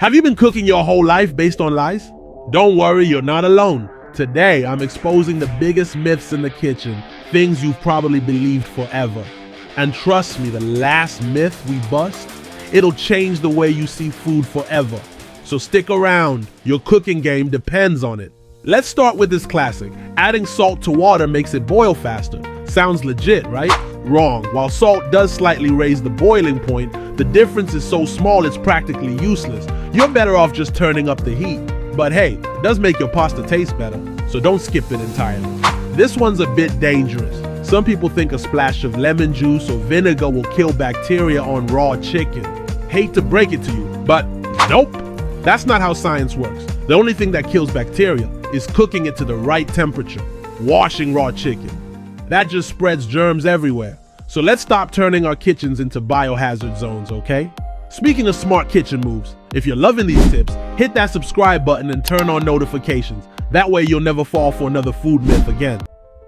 Have you been cooking your whole life based on lies? Don't worry, you're not alone. Today, I'm exposing the biggest myths in the kitchen, things you've probably believed forever. And trust me, the last myth we bust, it'll change the way you see food forever. So stick around, your cooking game depends on it. Let's start with this classic. Adding salt to water makes it boil faster. Sounds legit, right? Wrong. While salt does slightly raise the boiling point, the difference is so small it's practically useless. You're better off just turning up the heat. But hey, it does make your pasta taste better, so don't skip it entirely. This one's a bit dangerous. Some people think a splash of lemon juice or vinegar will kill bacteria on raw chicken. Hate to break it to you, but nope. That's not how science works. The only thing that kills bacteria is cooking it to the right temperature, washing raw chicken. That just spreads germs everywhere. So let's stop turning our kitchens into biohazard zones, okay? Speaking of smart kitchen moves, if you're loving these tips, hit that subscribe button and turn on notifications. That way you'll never fall for another food myth again.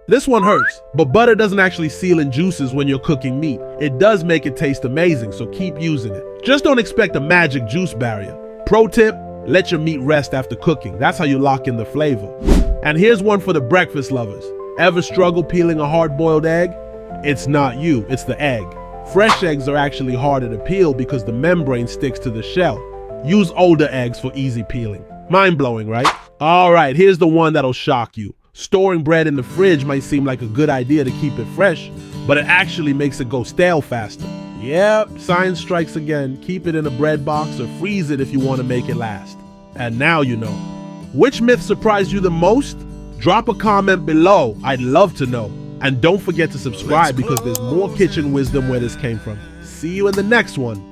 This one hurts, but butter doesn't actually seal in juices when you're cooking meat. It does make it taste amazing, so keep using it. Just don't expect a magic juice barrier. Pro tip, let your meat rest after cooking. That's how you lock in the flavor. And here's one for the breakfast lovers. Ever struggle peeling a hard-boiled egg? It's not you, it's the egg. Fresh eggs are actually harder to peel because the membrane sticks to the shell. Use older eggs for easy peeling. Mind-blowing, right? Alright, here's the one that'll shock you. Storing bread in the fridge might seem like a good idea to keep it fresh, but it actually makes it go stale faster. Yep, science strikes again. Keep it in a bread box or freeze it if you want to make it last. And now you know. Which myth surprised you the most? Drop a comment below, I'd love to know. And don't forget to subscribe because there's more kitchen wisdom where this came from. See you in the next one.